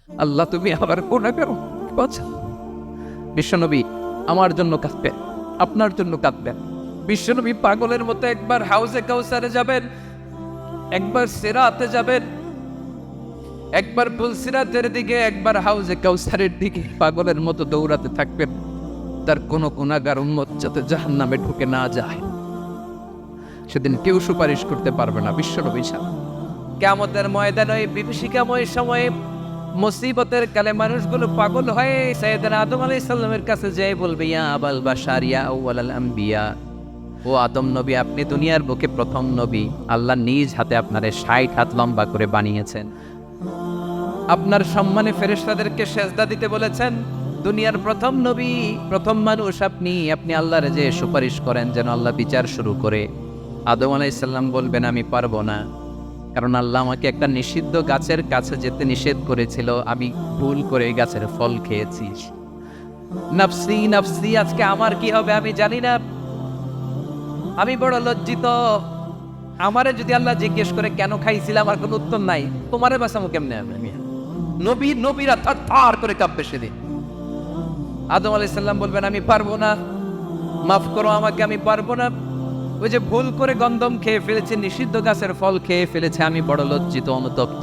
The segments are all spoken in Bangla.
আল্লাহ তুমি আমার গুনাহগার বাঁচাও। বিশ্বনবী আমার জন্য কাঁদবেন, আপনার জন্য কাঁদবেন। বিশ্বনবী পাগলের মতো একবার হাউজে কাউসারে যাবেন, একবার সিরাতে যাবেন, একবার পুলসিরাতের দিকে, একবার হাউজে কাউসারের দিকে পাগলের মতো দৌড়াতে থাকবেন। তার কোনো গুনাহগার উম্মত যাতে জাহান্নামে ঢুকে না যায়। সেদিন কেউ সুপারিশ করতে পারবে না বিশ্বনবী ছাড়া। কিয়ামতের ময়দানে ওই বিভীষিকাময় সময়ে মুসিবতের কালে মানুষগুলো পাগল হয়ে সাইয়েদনা আদম আলাইহিস সালামের কাছে যেয়ে বলবে, ইয়া আবাল বাশার ইয়া আউয়ালাল আম্বিয়া, ও আদম নবী, আপনি দুনিয়ার বুকে প্রথম নবী। আল্লাহ নিজ হাতে আপনারে 60 হাত লম্বা করে বানিয়েছেন, আপনার সম্মানে ফেরেশতাদেরকে সেজদা দিতে বলেছেন। দুনিয়ার প্রথম নবী, প্রথম মানুষ আপনি। আপনি আল্লাহর যে সুপারিশ করেন যেন আল্লাহ বিচার শুরু করে। আদম আলাইহিস সালাম বলবেন, আমি পারবো না, কারণ আল্লাহ আমাকে একটা নিষিদ্ধ গাছের কাছে যেতে নিষেধ করেছিল, আমি ভুল করে এই গাছের ফল খেয়েছি। নাফসি নাফসি, আজকে আমার কি হবে আমি জানি না, আমি বড় লজ্জিত। আমারে যদি আল্লাহ জিজ্ঞেস করে কেন খাইছিলাম, আমার কোনো উত্তর নাই, তোমারে বাঁচাবো কেমনে আমি? নবীরা থার করে কাঁপবে সেদিন। আদম আলাইহিস সালাম বলবেন, আমি পারবো না, মাফ করো আমাকে, আমি পারবো না। ওই যে ভুল করে গন্ধম খেয়ে ফেলেছে, নিষিদ্ধ গাছের ফল খেয়ে ফেলেছে, আমি বড় লজ্জিত অনুতপ্ত,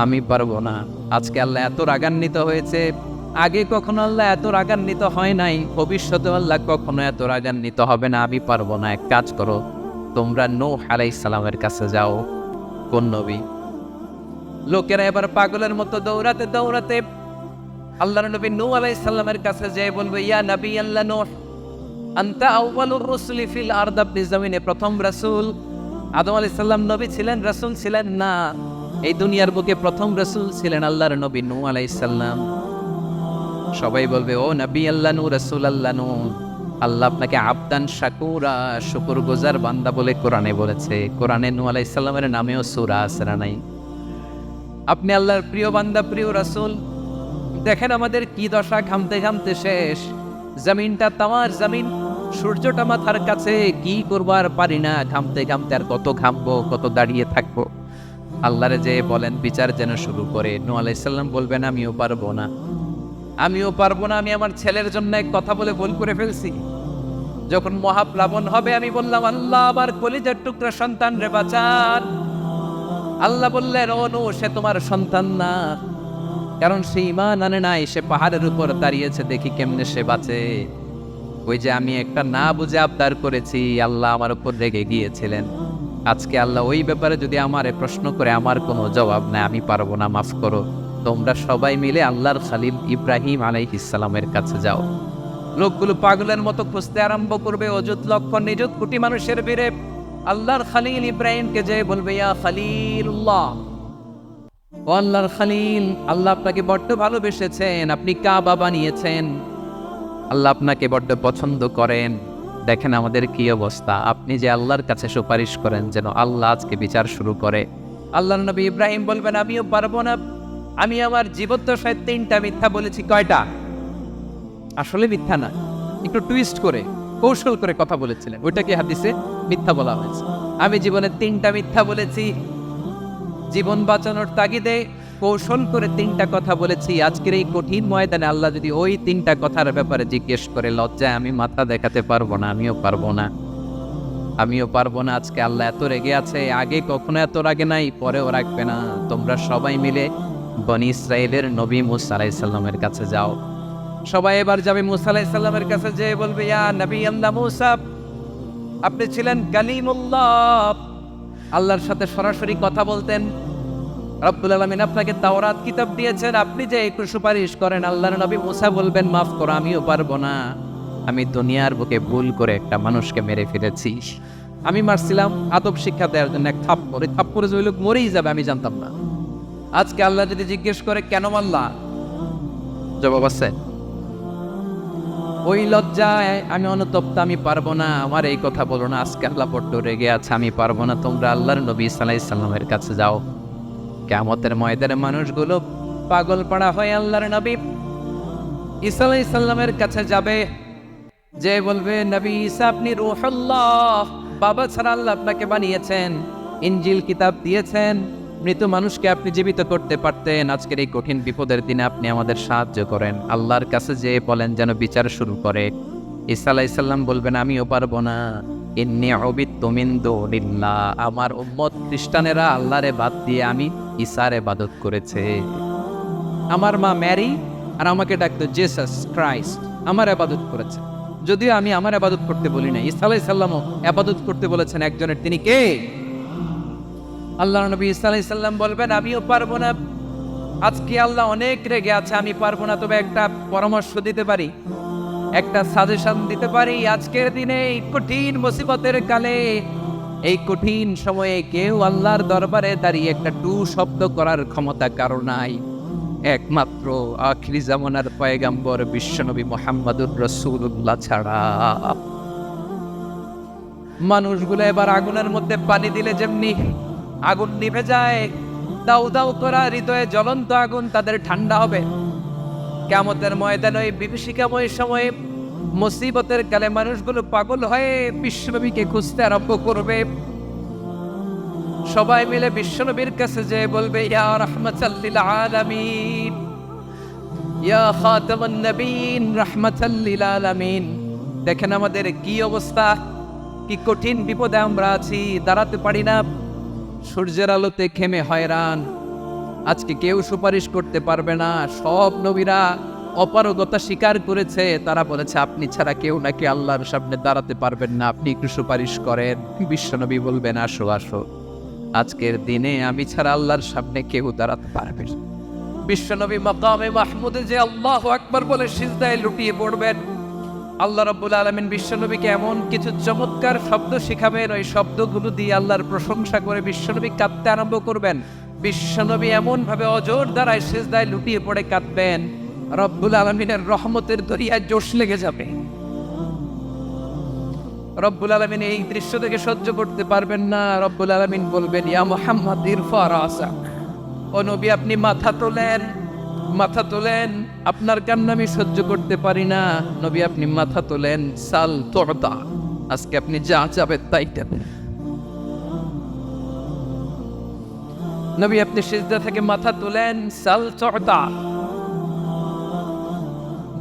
আমি পারবো না। আজকে আল্লাহ এত রাগান্বিত হয়েছে, আগে কখনো আল্লাহ এত রাগান্বিত হয় নাই, ভবিষ্যতে আল্লাহ কখনো এত রাগান্বিত হবে না। আমি পারবো না, এক কাজ করো, তোমরা নূহ আলাইহিস সালামের কাছে যাও। কোন নবী? লোকেরা এবার পাগলের মতো দৌড়াতে দৌড়াতে আল্লাহর নবী নূহ আলাইহিস সালামের কাছে যেয়ে বলবে, ইয়া নবী আল্লাহ নূহ, আনতা আউয়ালুর রাসূলি ফিল আরদ, আপনি জমিনে প্রথম রাসূল। আদম আলাইহিস সালাম নবী ছিলেন, রাসূল ছিলেন না। এই দুনিয়ার বুকে প্রথম রাসূল ছিলেন আল্লাহর নবী নূহ আলাইহিস সালাম। সবাই বলবে, ও নবী আল্লাহ নূহ, রাসূল আল্লাহ নূহ, আল্লাহ আপনাকে আবদান শাকুরা, শুকরগুজার বান্দা বলে কোরআনে বলেছে। কোরআনে নূহ আলাইহিস সালামের নামেও সূরা আছে না নাই? আপনি আল্লাহর প্রিয় বান্দা, প্রিয় রাসূল। দেখেন আমাদের কি দশা, ঘামতে ঘামতে শেষ। জমিনটা তামার জমিন, সূর্যটা মাথার কাছে, কি করবো আর পারি না, ঘামতে ঘামতে আর কত ঘামবো, কত দাঁড়িয়ে থাকবো। আল্লাহরে যে বলেন বিচার যেন শুরু করে। নূহ আলাইহিস সালাম বলবেন, আমিও পারবো না, আমিও পারবো না, আমি আমার ছেলের জন্য এক কথা বলে ভুল করে ফেলছি। যখন মহাপ্লাবন হবে আমি বললাম, আল্লাহ আমার কলিজার টুকরা সন্তান রে বাঁচান। আল্লাহ বললেন, ও নূহ, সে তোমার সন্তান না, কারণ সে ঈমান আনে নাই, সে পাহাড়ের উপর দাঁড়িয়েছে, দেখি কেমনে সে বাঁচে। ওই যে আমি একটা না বুঝে আবদার করেছি, আল্লাহ আমার উপর রেগে গিয়েছিলেন। আজকে আল্লাহ ওই ব্যাপারে যদি আমারে প্রশ্ন করে, আমার কোনো জবাব নাই, আমি পারবো না, মাফ করো। তোমরা সবাই মিলে আল্লাহর খলিল ইব্রাহিম আলাইহিস সালামের কাছে যাও। লোকগুলো পাগলের মতো খুঁজতে আরম্ভ করবে, অযুত লক্ষ নিযুত কোটি মানুষের ভিড়ে আল্লাহর খলিল ইব্রাহিমকে যে বলবে, ইয়া খলিলুল্লাহ, ও আল্লাহর খলিল, আল্লাহ আপনাকে বড্ড ভালোবেসেছেন, আপনি কাবা বানিয়েছেন, আল্লাহ আপনাকে বড্ড পছন্দ করেন। দেখেন আমাদের কি অবস্থা, আপনি যে আল্লাহর কাছে সুপারিশ করেন যেন আল্লাহ আজকে বিচার শুরু করে। আল্লাহর নবী ইব্রাহিম বলবেন, আমিও পারবো না, আমি আমার জীবদ্দশায় 3টা মিথ্যা বলেছি। কয়টা? আসলে মিথ্যা না, একটু টুইস্ট করে কৌশল করে কথা বলেছিলেন, ওইটাকে হাদিসে মিথ্যা বলা হয়েছে। আমি জীবনে 3টা মিথ্যা বলেছি, জীবন বাঁচানোর তাগিদে কৌশল করে 3টা কথা বলেছি। আজকের এই কঠিন ময়দানে আল্লাহ যদি ওই 3টা কথার ব্যাপারে জিজ্ঞেস করে, লজ্জায় আমি মাথা দেখাতে পারবো না, আমিও পারবো না, আমিও পারবো না। আজকে আল্লাহ এত রেগে আছে, আগে কখনো এত রাগে নাই, পরেও রাখবে না। তোমরা সবাই মিলে বনি ইসরাইলের নবী মূসা আলাইহিস সালামের কাছে যাও। সবাই এবার যাবে মূসা আলাইহিস সালামের কাছে, যে বলবে, ইয়া নবী আল্লাহ মূসা, আপনি ছিলেন কালিমুল্লাহ, আল্লাহর সাথে সরাসরি কথা বলতেন। রব্বুল আলামিন আপনাকে তাওরাত কিতাব দিয়েছেন, আপনি যে একটু সুপারিশ করেন। আল্লাহর নবী মূসা বলবেন, মাফ করো, আমিও পারবো না, আমি দুনিয়ার বুকে ভুল করে একটা মানুষকে মেরে ফেলেছি। আমি মারছিলাম আদব শিক্ষা দেওয়ার জন্য এক থাপ্পড়, এই থাপ্পড়ে যে ওই লোক মরেই যাবে আমি জানতাম না। আজকে আল্লাহ যদি জিজ্ঞেস করে কেন মারলা, জবাব আছে, ওই লজ্জায় আমি অনুতপ্ত, আমি পারবো না, আমার এই কথা বলো না। আজকে আল্লাহ বড্ড রেগে আছে, আমি পারবো না। তোমরা আল্লাহর নবী ঈসা আলাইহিস সালামের কাছে যাও। কিয়ামতের ময়দানে মানুষগুলো পাগল পাড়া হয়ে আল্লাহর নবী ঈসা আলাইহিস সালামের কাছে যাবে, যে বলবে, নবী ঈসা আপনি রূহুল্লাহ, বাবা ছাড়া আল্লাহ আপনাকে বানিয়েছেন, ইনজিল কিতাব দিয়েছেন, মৃত মানুষকে আপনি জীবিত করতে পারতেন, আজকের এই কঠিন বিপদের দিনে আপনি আমাদের সাহায্য করেন। আল্লাহর কাছে যে বলেন যেন বিচার শুরু করে। ঈসা আলাইহিস সালাম বলবেন আমিও পারবো না, ইন্নী উবিদতু মিন দুনিল্লাহ, আমার উম্মত খ্রিস্টানেরা আল্লাহরে বাদ দিয়ে আমি ঈসার ইবাদত করেছে। আমার মা ম্যারি আর আমাকে ডাকতো জেসাস ক্রাইস্ট, আমার ইবাদত করেছে। যদিও আমি আমার ইবাদত করতে বলি না, ঈসা আলাইহিস সালামও ইবাদত করতে বলেছেন একজনের, তিনি কে? আল্লাহর নবী ঈসা আলাইহিস সালাম বলবেন আমিও পারবো না। আজকে আল্লাহ অনেক রেগে আছে, আমি পারবো না, তবে একটা পরামর্শ দিতে পারি, একটা সাজেশন দিতে পারি। আজকের দিনে এই কঠিন মুসিবতের কালে, এই কঠিন সময়ে কেউ আল্লাহর দরবারে দাঁড়িয়ে একটা টু শব্দ করার ক্ষমতা কারো নাই, একমাত্র আখিরি জামানার পয়গাম্বর বিশ্বনবী মুহাম্মদুর রাসূলুল্লাহ ছাড়া। মানুষগুলো এবার আগুনের মধ্যে পানি দিলে যেমনি আগুন নিভে যায়, দাউ দাউ করা হৃদয়ে জ্বলন্ত আগুন তাদের ঠান্ডা হবে। কিয়ামতের ময়দানে ওই বিভীষিকাময় সময়ে মুসিবতের কালে মানুষগুলো পাগল হয়ে বিশ্বনবীকে খুঁজতে আরম্ভ করবে। সবাই মিলে বিশ্বনবীর কাছে যেয়ে বলবে ইয়া রাহমাতাল লিল আলামিন, ইয়া খাতামান নবীন রাহমাতাল লিল আলামিন। দেখেন আমাদের কি অবস্থা, কি কঠিন বিপদে আমরা আছি, দাঁড়াতে পারি না, সূর্যের আলোতে ঘেমে হয়রান। আজকে কেউ সুপারিশ করতে পারবে না। সব নবীরা অপারগতা স্বীকার করেছে, তারা বলেছে আপনি ছাড়া কেউ নাকি আল্লাহর সামনে দাঁড়াতে পারবেন না, আপনি একটু সুপারিশ করেন। বিশ্বনবী বলবেন আসো আসো, আজকের দিনে আমি ছাড়া আল্লাহর সামনে কেউ দাঁড়াতে পারবে না। বিশ্বনবী মাকামে মাহমুদে যে আল্লাহু আকবার বলে সিজদায় লুটিয়ে পড়বেন। আল্লাহ রাব্বুল আলামিন বিশ্বনবীকে এমন কিছু চমৎকার শব্দ শিখাবেন, ওই শব্দগুলো দিয়ে আল্লাহর প্রশংসা করে বিশ্বনবী কাঁদতে আরম্ভ করবেন। বিশ্বনবী এমন ভাবে অজর দ্বারায় সিজদায় লুটিয়ে পড়ে কাঁদবেন, রব্বুল আলামিনের রহমতের দরিয়ায় জোশ লেগে যাবে। রব্বুল আলামিন এই দৃশ্য থেকে সহ্য করতে পারবেন না। রব্বুল আলামিন বলবেন ইয়া মুহাম্মদ ইরফা রাসাক, ও নবী আপনি মাথা তোলেন, মাথা তোলেন, আপনার কান্না আমি সহ্য করতে পারি না। নবী আপনি মাথা তোলেন, সাল তু'তা, আজকে আপনি যা চাবেন তাই দেবেন। নবী আপনি সিজদা থেকে মাথা তোলেন, সাল তু'তা,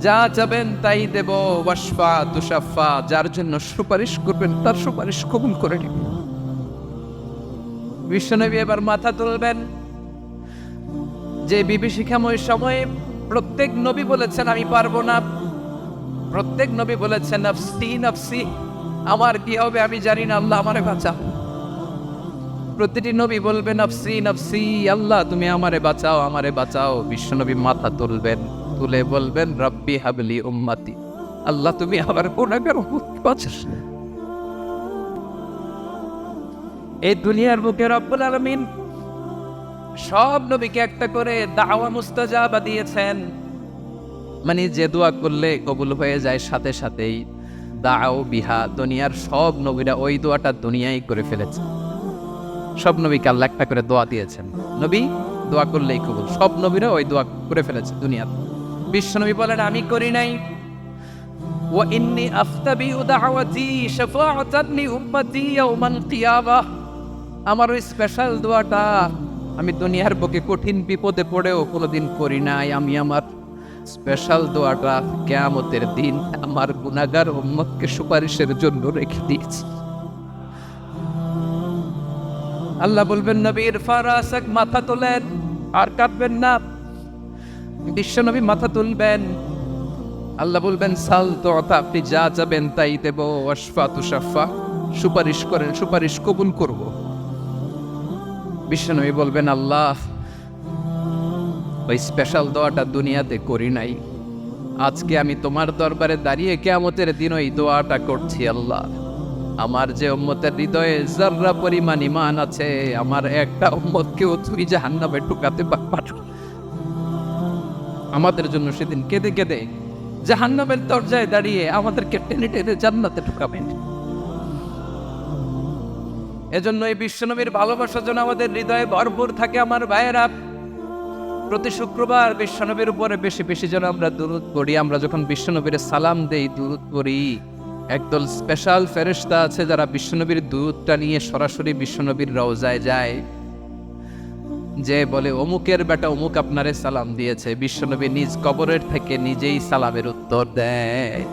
যা চাবেন তাই দেব, ওয়াশফা তুশাফা, যার জন্য সুপারিশ করবেন তার সুপারিশ কবুল করে নিব। বিশ্বনবী এবার মাথা তুলবেন। যে বিভীষিকাময় সময়ে প্রত্যেক নবী বলেছেন আমি পারবো না, প্রত্যেক নবী বলেছেন নফসি নফসি, আমার কি হবে আমি জানি না, আল্লাহ আমারে বাঁচাও। প্রতিটি নবী বলবেন নফসি নফসি, আল্লাহ তুমি আমারে বাঁচাও, আমারে বাঁচাও। বিশ্বনবী মাথা তুলবেন, তুলে বলবেন রব্বি হাবলি উম্মতি, আল্লাহ তুমি আমার গুনাহগার উম্মতকে বাঁচাও। এই দুনিয়ার বুকে রব্বুল আলামিন সব নবীকে একটা করে দাওয়া মুস্তাজাবা দিয়েছেন, মানে যে দোয়া করলে কবুল হয়ে যায় সাথে সাথেই। দাও বিহা, দুনিয়ার সব নবীরা ওই দোয়াটা দুনিয়ায় করে ফেলেছে। সব নবীকে আল্লাহ একটা করে দোয়া দিয়েছেন, নবী দোয়া করলেই কবুল, সব নবীরা ওই দোয়া করে ফেলেছে দুনিয়াতে। বিশ্বনবী বলেন আমি করি নাই। ওয়া ইন্নী আফতাবিউ দাওয়াতি শাফাআতান লি উম্মতি ইয়াউমাল কিয়ামাহ, আমার ওই স্পেশাল দোয়াটা আমি দুনিয়ার বুকে কঠিন বিপদে পড়েও কোনোদিন করি নাই। আমি আমার স্পেশাল দোয়াটা কিয়ামতের দিন আমার গুনাহগার উম্মতকে সুপারিশের জন্য রেখে দিয়েছি। আল্লাহ বলবেন নবী ইরফা রাসাক, মাথা তোলেন, আর কাঁদবেন না। বিশ্বনবী মাথা তুলবেন, আল্লাহ বলবেন সাল তু'তা, আপনি যা চাবেন তাই দেব, ওয়াশফা তুশাফা, সুপারিশ করেন, সুপারিশ কবুল করব। বিশ্বনবী বলবেন আল্লাহ ওই স্পেশাল দোয়াটা দুনিয়াতে করি নাই, আজকে আমি তোমার দরবারে দাঁড়িয়ে কিয়ামতের দিন ওই দোয়াটা করছি। আল্লাহ আমার যে উম্মতের হৃদয়ে যাররা পরিমাণ ঈমান আছে, আমার একটা উম্মতকেও তুমি জাহান্নামে ঢুকাতে পারো। আমাদের জন্য সেদিন কেঁদে কেঁদে জাহান্নামের দরজায় দাঁড়িয়ে আমাদেরকে টেনে টেনে জান্নাতে ঢুকাবেন। এজন্য এই বিশ্বনবীর ভালোবাসা যেন আমাদের হৃদয়ে ভরপুর থাকে। আমার ভাইয়েরা, প্রতি শুক্রবার বিশ্বনবীর উপরে বেশি বেশি যেন আমরা দুরূদ পড়ি। আমরা যখন বিশ্বনবীর সালাম দেই, দুরূদ পড়ি, একদল স্পেশাল ফেরেশতা আছে যারা বিশ্বনবীর দুরূদটা নিয়ে সরাসরি বিশ্বনবীর রওজায় যায়। যে বলে অমুকের বেটা অমুক আপনারে সালাম দিয়েছে, বিশ্বনবী নিজ কবরের থেকে নিজেই সালামের উত্তর দেয়।